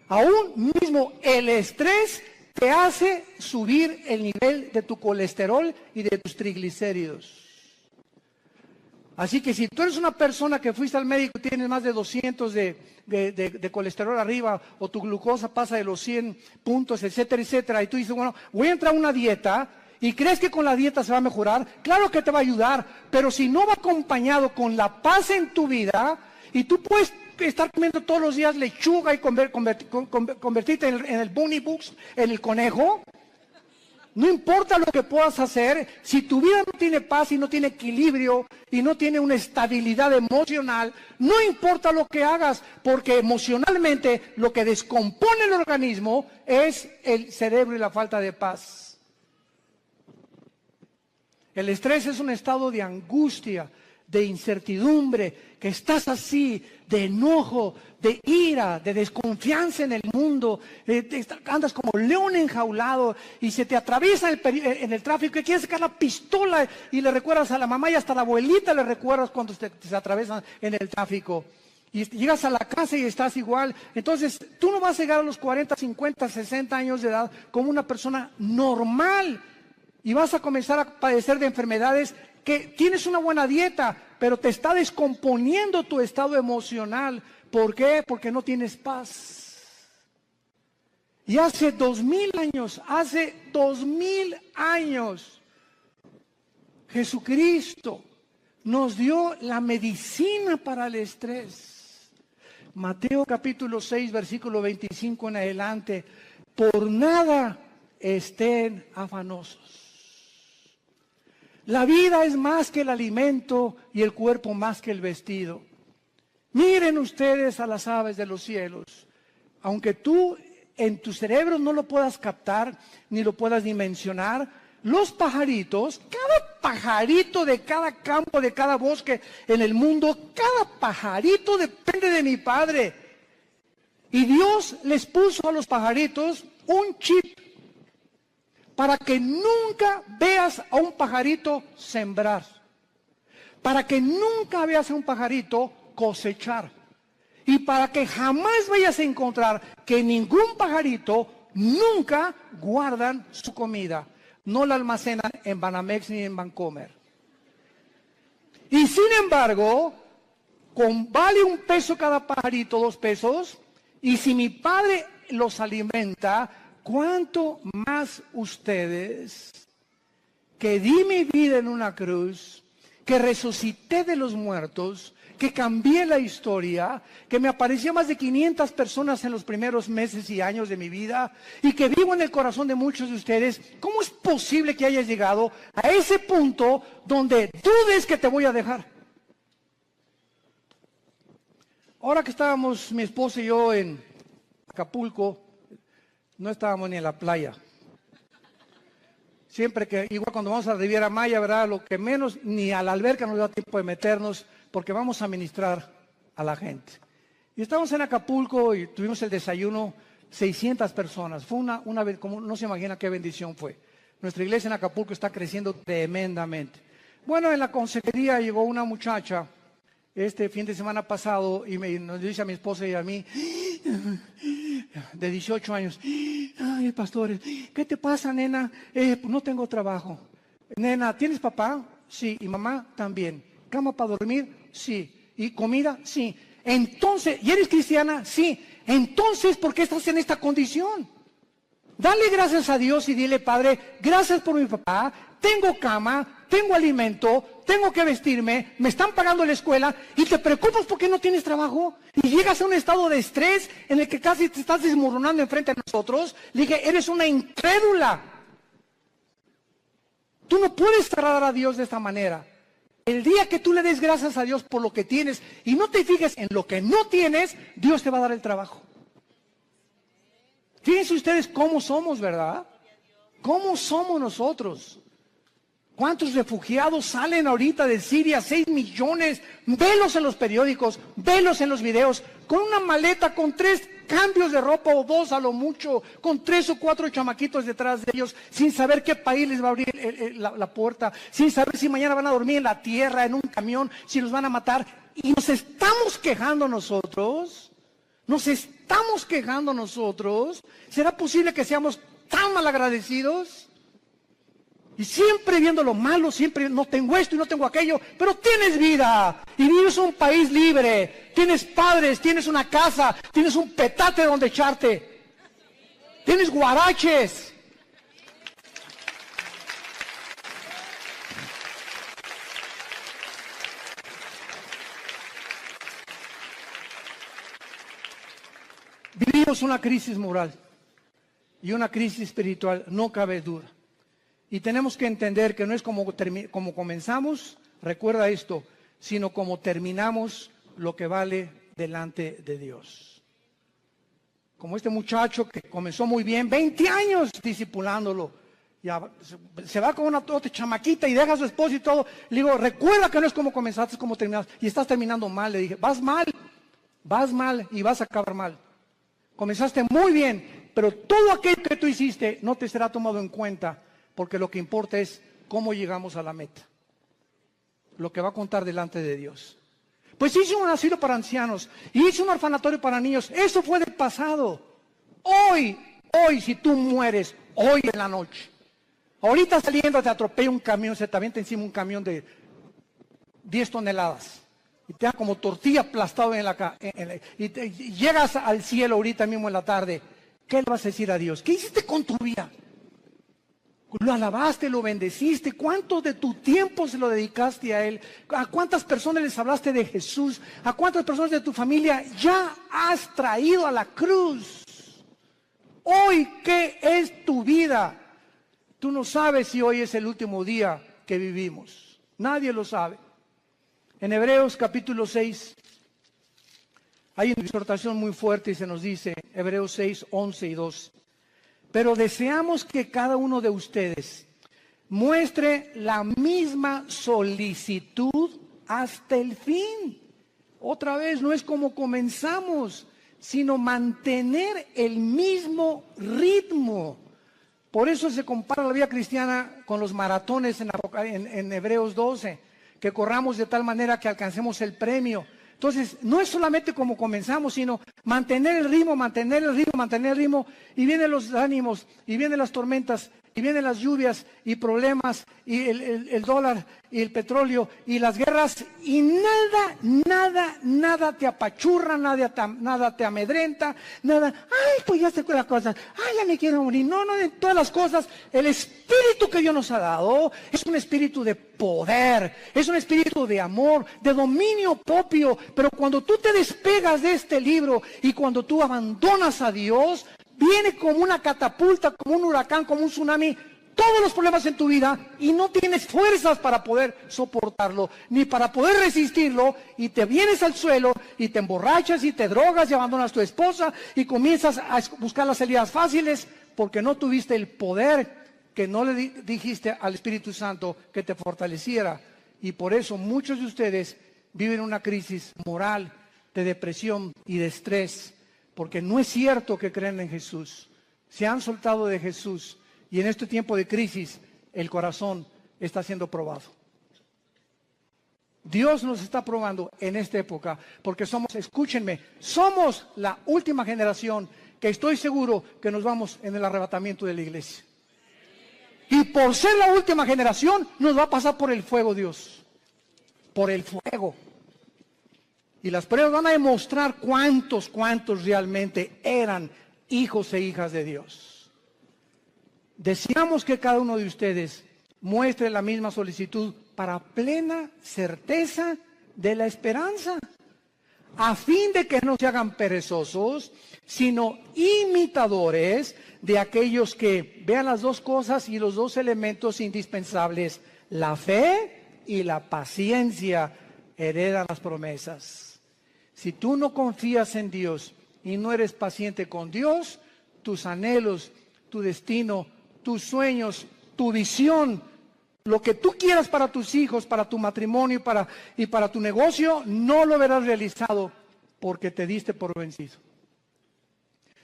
S1: Aún mismo el estrés te hace subir el nivel de tu colesterol y de tus triglicéridos. Así que si tú eres una persona que fuiste al médico y tienes más de 200 de colesterol arriba, o tu glucosa pasa de los 100 puntos, etcétera, etcétera, y tú dices, bueno, voy a entrar a una dieta, y crees que con la dieta se va a mejorar, claro que te va a ayudar, pero si no va acompañado con la paz en tu vida, y tú puedes estar comiendo todos los días lechuga y convertirte en el bunny books, en el conejo. No importa lo que puedas hacer, si tu vida no tiene paz y no tiene equilibrio y no tiene una estabilidad emocional, no importa lo que hagas, porque emocionalmente lo que descompone el organismo es el cerebro y la falta de paz. El estrés es un estado de angustia, de incertidumbre, que estás así, de enojo, de ira, de desconfianza en el mundo, andas como león enjaulado y se te atraviesa en el tráfico y quieres sacar la pistola y le recuerdas a la mamá y hasta a la abuelita le recuerdas cuando se atraviesan en el tráfico. Y llegas a la casa y estás igual. Entonces, tú no vas a llegar a los 40, 50, 60 años de edad como una persona normal y vas a comenzar a padecer de enfermedades que tienes una buena dieta, pero te está descomponiendo tu estado emocional. ¿Por qué? Porque no tienes paz. Y hace 2000 años, Jesucristo nos dio la medicina para el estrés. Mateo capítulo 6, versículo 25 en adelante. Por nada estén afanosos. La vida es más que el alimento y el cuerpo más que el vestido. Miren ustedes a las aves de los cielos. Aunque tú en tu cerebro no lo puedas captar, ni lo puedas dimensionar, los pajaritos, cada pajarito de cada campo, de cada bosque en el mundo, cada pajarito depende de mi Padre. Y Dios les puso a los pajaritos un chip para que nunca veas a un pajarito sembrar, para que nunca veas a un pajarito cosechar, y para que jamás vayas a encontrar que ningún pajarito nunca guardan su comida, no la almacenan en Banamex ni en Bancomer. Y sin embargo, vale $1 cada pajarito, $2, y si mi Padre los alimenta, ¿cuánto más ustedes, que di mi vida en una cruz, que resucité de los muertos, que cambié la historia, que me apareció más de 500 personas en los primeros meses y años de mi vida, y que vivo en el corazón de muchos de ustedes? ¿Cómo es posible que hayas llegado a ese punto donde dudes que te voy a dejar? Ahora que estábamos mi esposa y yo en Acapulco, no estábamos ni en la playa. Siempre que, igual cuando vamos a la Riviera Maya, ¿verdad? Lo que menos, ni a la alberca nos da tiempo de meternos, porque vamos a ministrar a la gente. Y estábamos en Acapulco y tuvimos el desayuno, 600 personas. Fue una vez, como no se imagina qué bendición fue. Nuestra iglesia en Acapulco está creciendo tremendamente. Bueno, en la consejería llegó una muchacha este fin de semana pasado y nos dice a mi esposa y a mí, de 18 años, ay, pastores, ¿qué te pasa, nena? No tengo trabajo. Nena, ¿tienes papá? Sí. ¿Y mamá? También. ¿Cama para dormir? Sí. ¿Y comida? Sí. Entonces, ¿y eres cristiana? Sí. Entonces, ¿por qué estás en esta condición? Dale gracias a Dios y dile, Padre, gracias por mi papá, tengo cama, tengo alimento, tengo que vestirme, me están pagando la escuela, y te preocupas porque no tienes trabajo, y llegas a un estado de estrés en el que casi te estás desmoronando enfrente de nosotros. Le dije, eres una incrédula. Tú no puedes agradar a Dios de esta manera. El día que tú le des gracias a Dios por lo que tienes y no te fijes en lo que no tienes, Dios te va a dar el trabajo. Fíjense ustedes cómo somos, ¿verdad? ¿Cómo somos nosotros? ¿Cuántos refugiados salen ahorita de Siria? 6 millones. Velos en los periódicos, velos en los videos, con una maleta, con 3 cambios de ropa o 2 a lo mucho, con 3 o 4 chamaquitos detrás de ellos, sin saber qué país les va a abrir la puerta, sin saber si mañana van a dormir en la tierra, en un camión, si los van a matar. Y nos estamos quejando nosotros. Nos estamos quejando nosotros. ¿Será posible que seamos tan malagradecidos? Y siempre viendo lo malo, siempre no tengo esto y no tengo aquello, pero tienes vida y vives en un país libre, tienes padres, tienes una casa, tienes un petate donde echarte, tienes guaraches. Vivimos una crisis moral y una crisis espiritual, no cabe duda. Y tenemos que entender que no es como comenzamos, recuerda esto, sino como terminamos lo que vale delante de Dios. Como este muchacho que comenzó muy bien, 20 años discipulándolo, ya se va con una otra chamaquita y deja a su esposo y todo. Le digo, recuerda que no es como comenzaste, es como terminaste. Y estás terminando mal, le dije, vas mal y vas a acabar mal. Comenzaste muy bien, pero todo aquello que tú hiciste no te será tomado en cuenta, porque lo que importa es cómo llegamos a la meta. Lo que va a contar delante de Dios. Pues hice un asilo para ancianos, y hice un orfanatorio para niños. Eso fue del pasado. Hoy, si tú mueres, hoy en la noche. Ahorita saliendo te atropella un camión, se te avienta encima un camión de 10 toneladas. Y te da como tortilla aplastado y llegas al cielo ahorita mismo en la tarde. ¿Qué le vas a decir a Dios? ¿Qué hiciste con tu vida? Lo alabaste, lo bendeciste. ¿Cuánto de tu tiempo se lo dedicaste a Él? ¿A cuántas personas les hablaste de Jesús? ¿A cuántas personas de tu familia ya has traído a la cruz? Hoy, ¿qué es tu vida? Tú no sabes si hoy es el último día que vivimos. Nadie lo sabe. En Hebreos capítulo 6, Hay una exhortación muy fuerte y se nos dice, Hebreos 6, 11 y 12. Pero deseamos que cada uno de ustedes muestre la misma solicitud hasta el fin. Otra vez, no es como comenzamos, sino mantener el mismo ritmo. Por eso se compara la vida cristiana con los maratones en Hebreos 12, que corramos de tal manera que alcancemos el premio. Entonces, no es solamente como comenzamos, sino mantener el ritmo, mantener el ritmo, mantener el ritmo. Y vienen los ánimos, y vienen las tormentas, y vienen las lluvias, y problemas, y el dólar, y el petróleo, y las guerras. Y nada te apachurra, nada te amedrenta, nada. Ay, pues ya sé las cosas. Ay, ya me quiero morir. No, de todas las cosas. El espíritu que Dios nos ha dado es un espíritu de poder, es un espíritu de amor, de dominio propio. Pero cuando tú te despegas de este libro y cuando tú abandonas a Dios, viene como una catapulta, como un huracán, como un tsunami, todos los problemas en tu vida y no tienes fuerzas para poder soportarlo, ni para poder resistirlo, y te vienes al suelo y te emborrachas y te drogas y abandonas a tu esposa y comienzas a buscar las salidas fáciles porque no tuviste el poder que no le dijiste al Espíritu Santo que te fortaleciera. Y por eso muchos de ustedes viven una crisis moral, de depresión y de estrés, porque no es cierto que creen en Jesús. Se han soltado de Jesús y en este tiempo de crisis el corazón está siendo probado. Dios nos está probando en esta época porque escúchenme, somos la última generación que estoy seguro que nos vamos en el arrebatamiento de la iglesia. Y por ser la última generación nos va a pasar por el fuego Dios, por el fuego. Y las pruebas van a demostrar cuántos realmente eran hijos e hijas de Dios. Deseamos que cada uno de ustedes muestre la misma solicitud para plena certeza de la esperanza, a fin de que no se hagan perezosos, sino imitadores de aquellos que vean las dos cosas y los dos elementos indispensables, la fe y la paciencia, heredan las promesas. Si tú no confías en Dios y no eres paciente con Dios, tus anhelos, tu destino, tus sueños, tu visión, lo que tú quieras para tus hijos, para tu matrimonio y para tu negocio, no lo verás realizado porque te diste por vencido.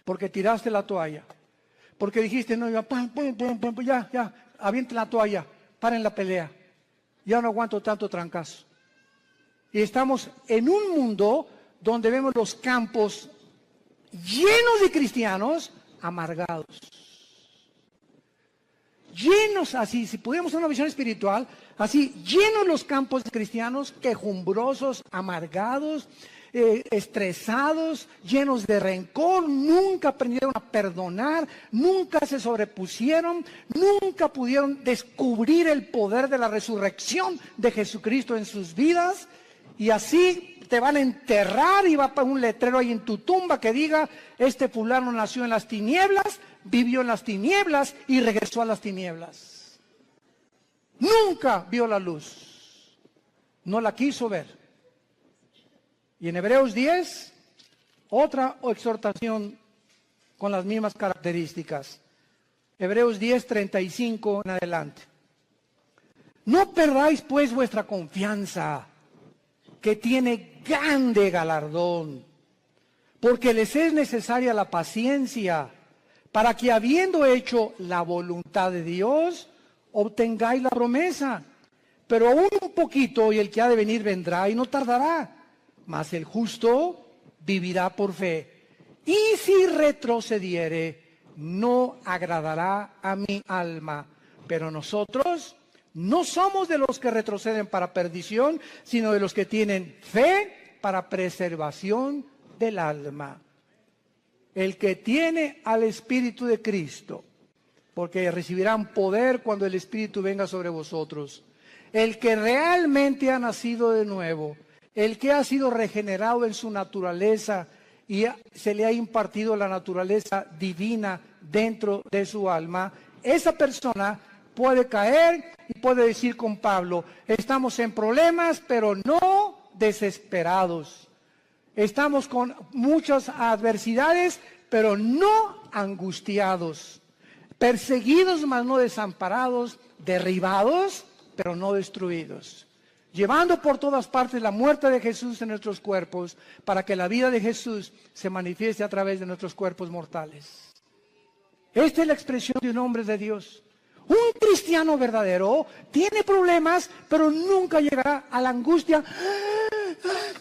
S1: Porque tiraste la toalla. Porque dijiste, no, ya, avienten la toalla, paren la pelea. Ya no aguanto tanto trancazo. Y estamos en un mundo donde vemos los campos llenos de cristianos amargados. Llenos así, si pudiéramos una visión espiritual, así, llenos los campos de cristianos, quejumbrosos, amargados, estresados, llenos de rencor, nunca aprendieron a perdonar, nunca se sobrepusieron, nunca pudieron descubrir el poder de la resurrección de Jesucristo en sus vidas, y así te van a enterrar y va para un letrero ahí en tu tumba que diga, este fulano nació en las tinieblas, vivió en las tinieblas y regresó a las tinieblas. Nunca vio la luz, no la quiso ver. Y en Hebreos 10, otra exhortación con las mismas características. Hebreos 10, 35 en adelante. No perdáis pues vuestra confianza, que tiene grande galardón, porque les es necesaria la paciencia, para que habiendo hecho la voluntad de Dios, obtengáis la promesa. Pero aún un poquito y el que ha de venir vendrá y no tardará, mas el justo vivirá por fe. Y si retrocediere, no agradará a mi alma. Pero nosotros no somos de los que retroceden para perdición, sino de los que tienen fe para preservación del alma. El que tiene al Espíritu de Cristo, porque recibirán poder cuando el Espíritu venga sobre vosotros. El que realmente ha nacido de nuevo, el que ha sido regenerado en su naturaleza y se le ha impartido la naturaleza divina dentro de su alma, esa persona puede caer y puede decir con Pablo, estamos en problemas, pero no desesperados. Estamos con muchas adversidades, pero no angustiados. Perseguidos, mas no desamparados. Derribados, pero no destruidos. Llevando por todas partes la muerte de Jesús en nuestros cuerpos, para que la vida de Jesús se manifieste a través de nuestros cuerpos mortales. Esta es la expresión de un hombre de Dios. Un cristiano verdadero tiene problemas, pero nunca llegará a la angustia.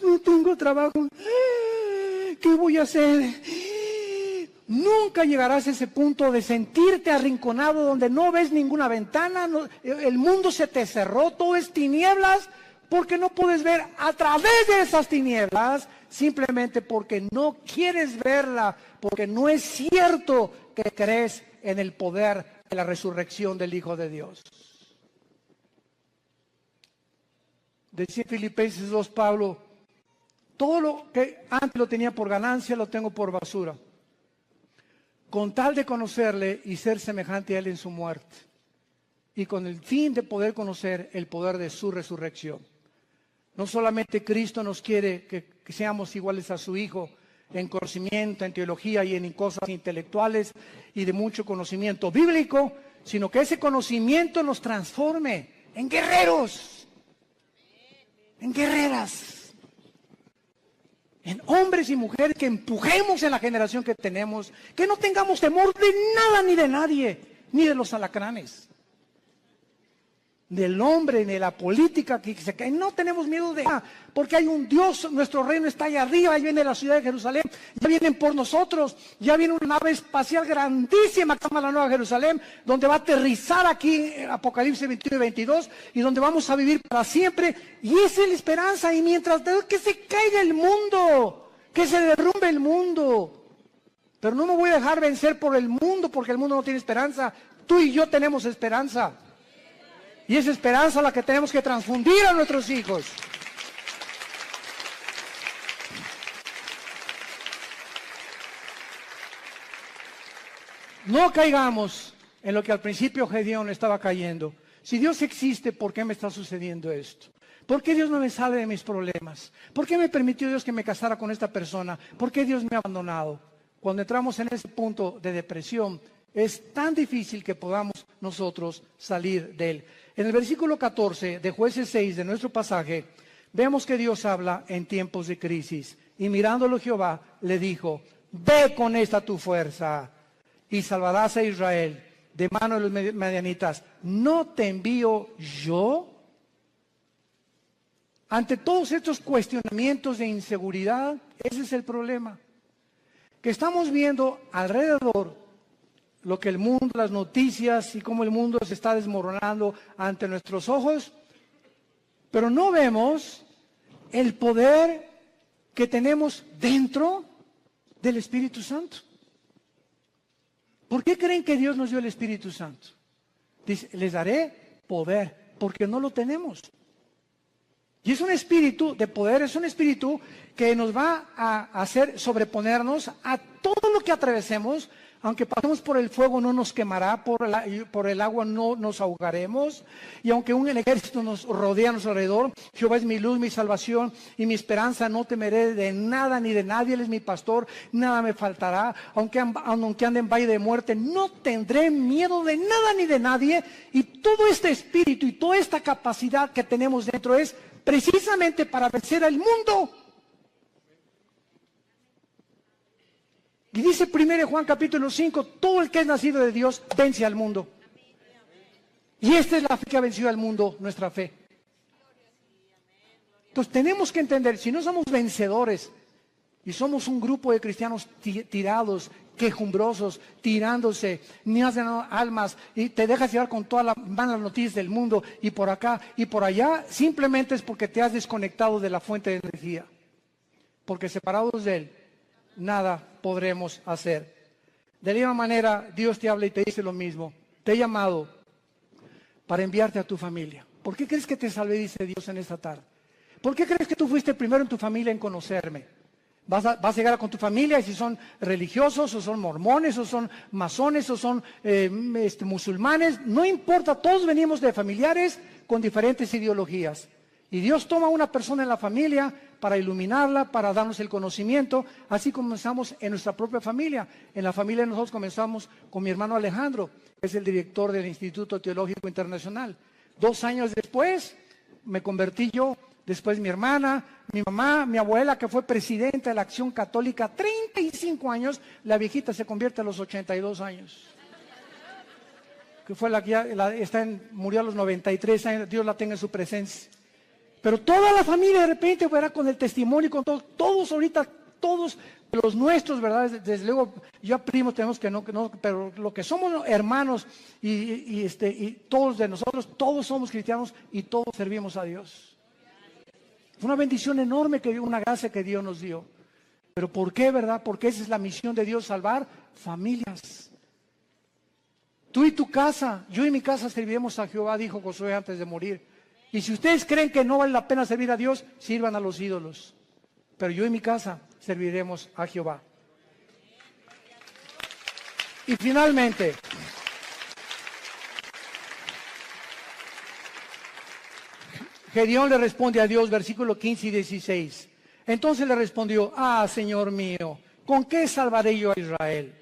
S1: No tengo trabajo. ¿Qué voy a hacer? Nunca llegarás a ese punto de sentirte arrinconado donde no ves ninguna ventana, el mundo se te cerró, todo es tinieblas, porque no puedes ver a través de esas tinieblas, simplemente porque no quieres verla, porque no es cierto que crees en el poder de la resurrección del Hijo de Dios. Decía Filipenses 2, Pablo, todo lo que antes lo tenía por ganancia, lo tengo por basura, con tal de conocerle y ser semejante a él en su muerte, y con el fin de poder conocer el poder de su resurrección. No solamente Cristo nos quiere que seamos iguales a su Hijo en conocimiento, en teología y en cosas intelectuales y de mucho conocimiento bíblico, sino que ese conocimiento nos transforme en guerreros, en guerreras, en hombres y mujeres que empujemos en la generación que tenemos, que no tengamos temor de nada ni de nadie, ni de los alacranes, del hombre, ni de la política que se cae. No tenemos miedo de nada, porque hay un Dios, nuestro reino está allá arriba, ahí viene la ciudad de Jerusalén, ya vienen por nosotros, ya viene una nave espacial grandísima que se llama la Nueva Jerusalén, donde va a aterrizar aquí Apocalipsis 21 y 22, y donde vamos a vivir para siempre, y esa es la esperanza. Y mientras que se caiga el mundo, que se derrumbe el mundo, pero no me voy a dejar vencer por el mundo, porque el mundo no tiene esperanza. Tú y yo tenemos esperanza. Y esa esperanza la que tenemos que transfundir a nuestros hijos. No caigamos en lo que al principio Gedeón estaba cayendo. Si Dios existe, ¿por qué me está sucediendo esto? ¿Por qué Dios no me sale de mis problemas? ¿Por qué me permitió Dios que me casara con esta persona? ¿Por qué Dios me ha abandonado? Cuando entramos en ese punto de depresión, es tan difícil que podamos nosotros salir de él. En el versículo 14 de Jueces 6 de nuestro pasaje, vemos que Dios habla en tiempos de crisis. Y mirándolo Jehová, le dijo, ve con esta tu fuerza y salvarás a Israel de mano de los madianitas. ¿No te envío yo? Ante todos estos cuestionamientos de inseguridad, ese es el problema. Que estamos viendo alrededor lo que el mundo, las noticias y cómo el mundo se está desmoronando ante nuestros ojos, pero no vemos el poder que tenemos dentro del Espíritu Santo. ¿Por qué creen que Dios nos dio el Espíritu Santo? Dice, les daré poder, porque no lo tenemos. Y es un espíritu de poder, es un espíritu que nos va a hacer sobreponernos a todo lo que atravesemos. Aunque pasemos por el fuego no nos quemará, por el agua no nos ahogaremos. Y aunque un ejército nos rodea a nuestro alrededor, Jehová es mi luz, mi salvación y mi esperanza, no temeré de nada ni de nadie, Él es mi pastor, nada me faltará. Aunque ande en valle de muerte, no tendré miedo de nada ni de nadie. Y todo este espíritu y toda esta capacidad que tenemos dentro es precisamente para vencer al mundo. Y dice 1 Juan capítulo 5, todo el que es nacido de Dios vence al mundo. Y esta es la fe que ha vencido al mundo, nuestra fe. Entonces tenemos que entender, si no somos vencedores y somos un grupo de cristianos tirados, quejumbrosos, tirándose, ni hacen almas y te dejas llevar con todas las malas noticias del mundo y por acá y por allá, simplemente es porque te has desconectado de la fuente de energía. Porque separados de Él, nada podremos hacer. De la misma manera, Dios te habla y te dice lo mismo. Te he llamado para enviarte a tu familia. ¿Por qué crees que te salvé, dice Dios en esta tarde? ¿Por qué crees que tú fuiste primero en tu familia en conocerme? Vas a llegar con tu familia y si son religiosos o son mormones o son masones o son musulmanes, no importa, todos venimos de familiares con diferentes ideologías. Y Dios toma a una persona en la familia para iluminarla, para darnos el conocimiento. Así comenzamos en nuestra propia familia. En la familia nosotros comenzamos con mi hermano Alejandro, que es el director del Instituto Teológico Internacional. 2 años después me convertí yo, después mi hermana, mi mamá, mi abuela, que fue presidenta de la Acción Católica 35 años, la viejita se convierte a los 82 años. Que fue la que ya murió a los 93 años, Dios la tenga en su presencia. Pero toda la familia de repente, ¿verdad? Con el testimonio, con todos ahorita, todos los nuestros, ¿verdad? Desde luego, ya primos tenemos que no, pero lo que somos hermanos y todos de nosotros, todos somos cristianos y todos servimos a Dios. Fue una bendición enorme, una gracia que Dios nos dio. ¿Pero por qué, verdad? Porque esa es la misión de Dios, salvar familias. Tú y tu casa, yo y mi casa serviremos a Jehová, dijo Josué antes de morir. Y si ustedes creen que no vale la pena servir a Dios, sirvan a los ídolos. Pero yo y mi casa serviremos a Jehová. Y finalmente, Gedeón le responde a Dios, versículos 15 y 16. Entonces le respondió, Señor mío, ¿con qué salvaré yo a Israel?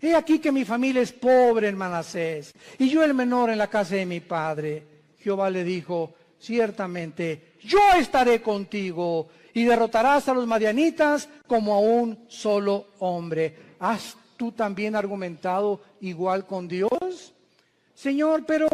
S1: He aquí que mi familia es pobre en Manasés, y yo el menor en la casa de mi padre. Jehová le dijo, ciertamente, yo estaré contigo, y derrotarás a los madianitas como a un solo hombre. ¿Has tú también argumentado igual con Dios? Señor, pero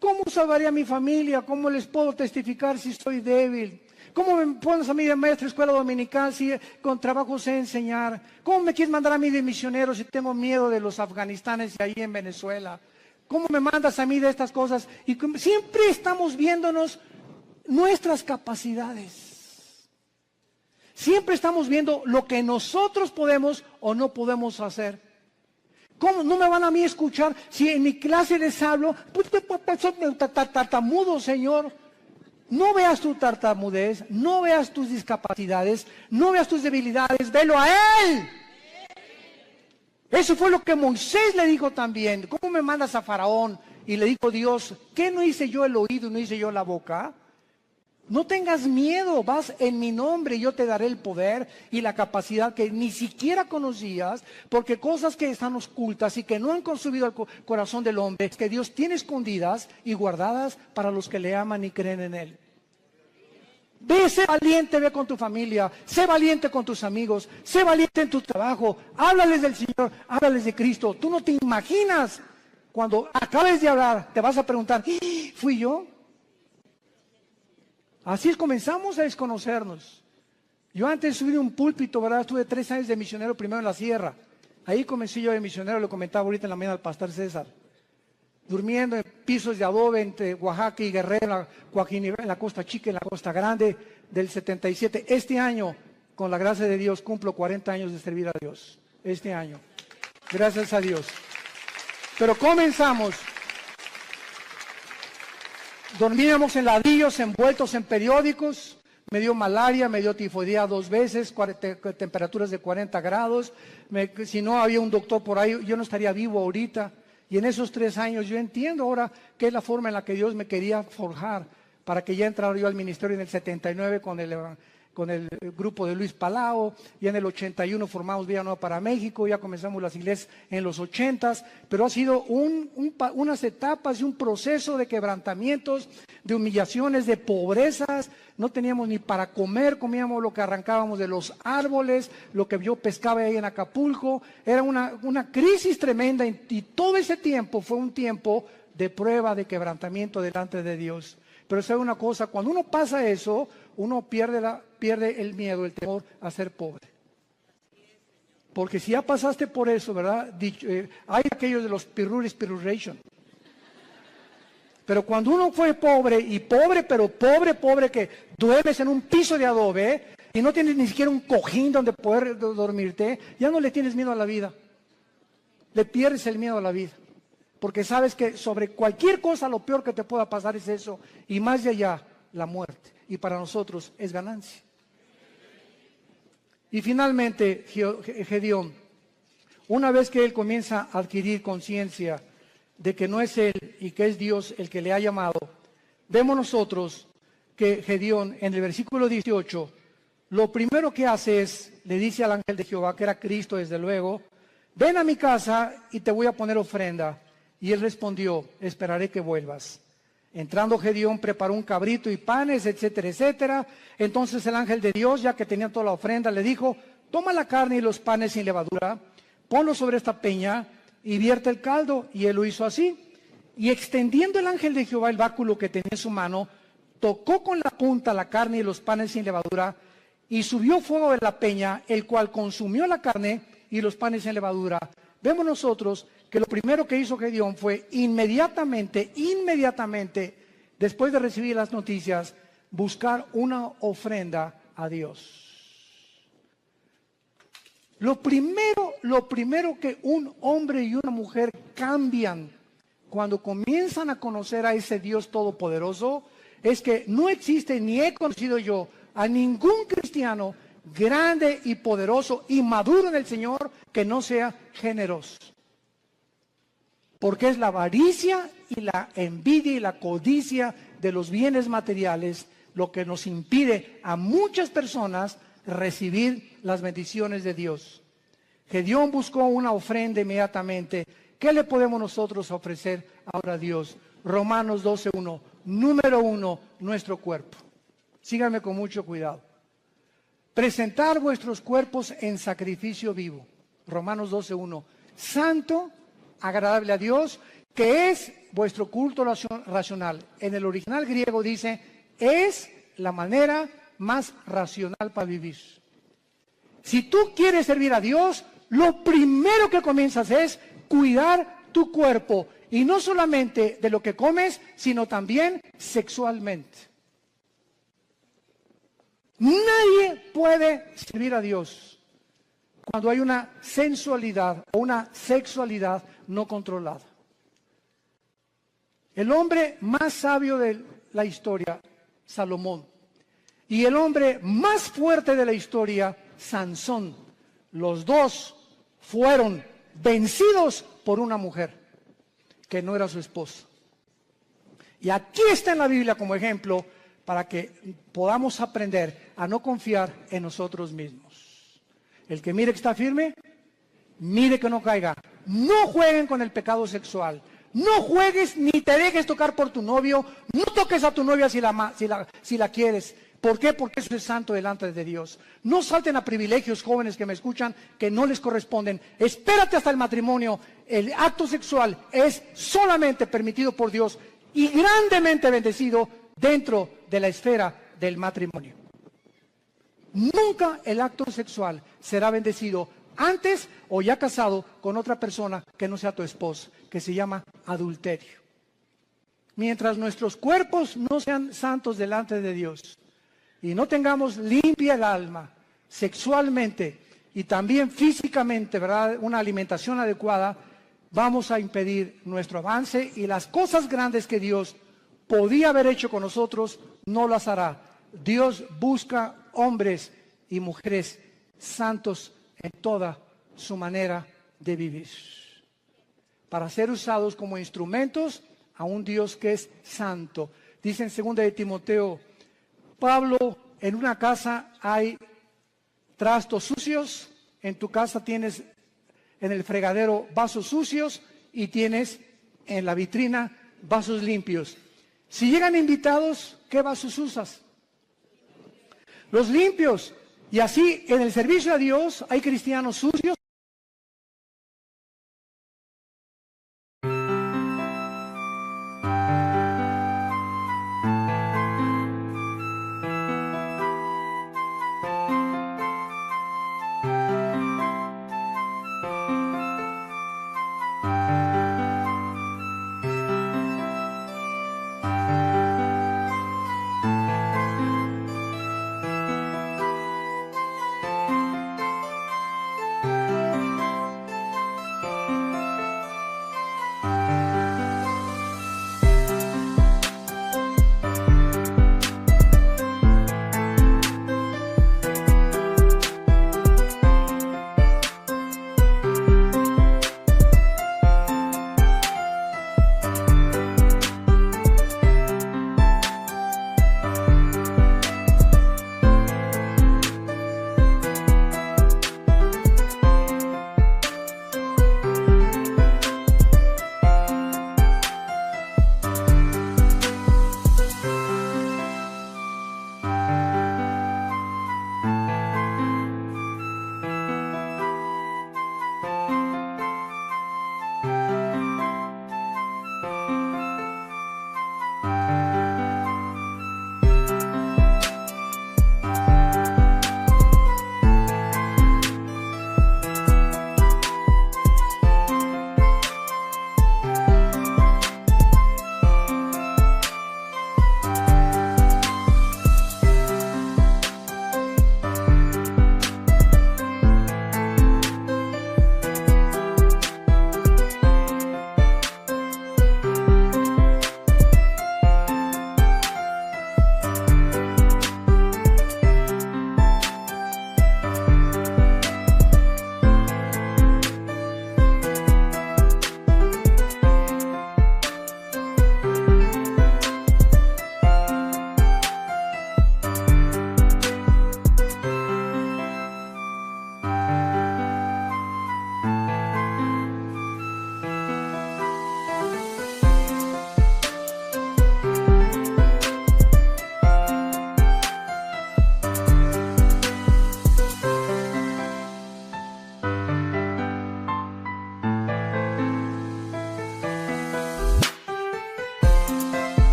S1: ¿cómo salvaré a mi familia? ¿Cómo les puedo testificar si estoy débil? ¿Cómo me pones a mí de maestro de escuela dominical si con trabajo sé enseñar? ¿Cómo me quieres mandar a mí de misionero si tengo miedo de los afganistanes y ahí en Venezuela? ¿Cómo me mandas a mí de estas cosas? Y siempre estamos viéndonos nuestras capacidades. Siempre estamos viendo lo que nosotros podemos o no podemos hacer. ¿Cómo no me van a mí escuchar si en mi clase les hablo? Pues tartamudo, Señor. No veas tu tartamudez, no veas tus discapacidades, no veas tus debilidades, velo a Él. Eso fue lo que Moisés le dijo también. ¿Cómo me mandas a Faraón? Y le dijo Dios, ¿qué no hice yo el oído y no hice yo la boca? No tengas miedo, vas en mi nombre y yo te daré el poder y la capacidad que ni siquiera conocías, porque cosas que están ocultas y que no han consumido el corazón del hombre, que Dios tiene escondidas y guardadas para los que le aman y creen en Él. Ve, sé valiente, ve con tu familia, sé valiente con tus amigos, sé valiente en tu trabajo, háblales del Señor, háblales de Cristo. Tú no te imaginas, cuando acabes de hablar, te vas a preguntar, ¿fui yo? Así es, comenzamos a desconocernos. Yo antes de subir un púlpito, ¿verdad? Estuve 3 años de misionero, primero en la sierra. Ahí comencé yo de misionero, lo comentaba ahorita en la mañana al pastor César. Durmiendo en pisos de adobe entre Oaxaca y Guerrero, en la Costa Chica, en la Costa Grande, del 77. Este año, con la gracia de Dios, cumplo 40 años de servir a Dios. Este año. Gracias a Dios. Pero comenzamos. Dormíamos en ladrillos, envueltos en periódicos. Me dio malaria, me dio tifoidea 2 veces, temperaturas de 40 grados. Si no había un doctor por ahí, yo no estaría vivo ahorita. Y en esos 3 años yo entiendo ahora qué es la forma en la que Dios me quería forjar para que ya entrara yo al ministerio en el 79 con el grupo de Luis Palau. Ya en el 81 formamos Vida Nueva para México, ya comenzamos las iglesias en los 80s, pero ha sido unas etapas y un proceso de quebrantamientos, de humillaciones, de pobrezas. No teníamos ni para comer, comíamos lo que arrancábamos de los árboles, lo que yo pescaba ahí en Acapulco. Era una crisis tremenda y todo ese tiempo fue un tiempo de prueba, de quebrantamiento delante de Dios. Pero sabe una cosa, cuando uno pasa eso, uno pierde el miedo, el temor a ser pobre. Porque si ya pasaste por eso, ¿verdad? Hay aquellos de los pirruration. Pero cuando uno fue pobre, y pero pobre, que duermes en un piso de adobe y no tienes ni siquiera un cojín donde poder dormirte, ya no le tienes miedo a la vida. Le pierdes el miedo a la vida. Porque sabes que sobre cualquier cosa lo peor que te pueda pasar es eso. Y más de allá, la muerte. Y para nosotros es ganancia. Y finalmente, Gedeón, una vez que él comienza a adquirir conciencia de que no es él y que es Dios el que le ha llamado, vemos nosotros que Gedeón en el versículo 18 lo primero que hace es, le dice al ángel de Jehová, que era Cristo desde luego, ven a mi casa y te voy a poner ofrenda. Y él respondió, esperaré que vuelvas. Entrando Gedeón preparó un cabrito y panes, etcétera, etcétera. Entonces el ángel de Dios, ya que tenía toda la ofrenda, le dijo, toma la carne y los panes sin levadura, ponlo sobre esta peña y vierte el caldo. Y él lo hizo así. Y extendiendo el ángel de Jehová el báculo que tenía en su mano, tocó con la punta la carne y los panes sin levadura, y subió fuego de la peña, el cual consumió la carne y los panes sin levadura. Vemos nosotros que lo primero que hizo Gedeón fue inmediatamente, después de recibir las noticias, buscar una ofrenda a Dios. Lo primero que un hombre y una mujer cambian cuando comienzan a conocer a ese Dios todopoderoso es que no existe, ni he conocido yo, a ningún cristiano grande y poderoso y maduro en el Señor que no sea generoso. Porque es la avaricia y la envidia y la codicia de los bienes materiales lo que nos impide a muchas personas recibir las bendiciones de Dios. Gedeón buscó una ofrenda inmediatamente. ¿Qué le podemos nosotros ofrecer ahora a Dios? Romanos 12:1. Número 1, nuestro cuerpo. Síganme con mucho cuidado. Presentar vuestros cuerpos en sacrificio vivo. Romanos 12:1. Santo, agradable a Dios, que es vuestro culto racional. En el original griego dice, es la manera más racional para vivir. Si tú quieres servir a Dios, lo primero que comienzas es cuidar tu cuerpo. Y no solamente de lo que comes, sino también sexualmente. Nadie puede servir a Dios cuando hay una sensualidad o una sexualidad no controlada. El hombre más sabio de la historia, Salomón, y el hombre más fuerte de la historia, Sansón, los dos fueron vencidos por una mujer que no era su esposa. Y aquí está en la Biblia como ejemplo para que podamos aprender a no confiar en nosotros mismos. El que mire que está firme, mire que no caiga. No jueguen con el pecado sexual. No juegues ni te dejes tocar por tu novio. No toques a tu novia si la quieres. ¿Por qué? Porque eso es santo delante de Dios. No salten a privilegios, jóvenes que me escuchan, que no les corresponden. Espérate hasta el matrimonio. El acto sexual es solamente permitido por Dios y grandemente bendecido dentro de la esfera del matrimonio. Nunca el acto sexual será bendecido antes o ya casado con otra persona que no sea tu esposa, que se llama adulterio. Mientras nuestros cuerpos no sean santos delante de Dios y no tengamos limpia el alma sexualmente y también físicamente, ¿verdad?, una alimentación adecuada, vamos a impedir nuestro avance y las cosas grandes que Dios podía haber hecho con nosotros, no las hará. Dios busca hombres y mujeres santos en toda su manera de vivir, para ser usados como instrumentos a un Dios que es santo. Dice en 2 de Timoteo, Pablo, en una casa hay trastos sucios, en tu casa tienes en el fregadero vasos sucios y tienes en la vitrina vasos limpios. Si llegan invitados, ¿qué vasos usas? Los limpios. Y así en el servicio a Dios hay cristianos sucios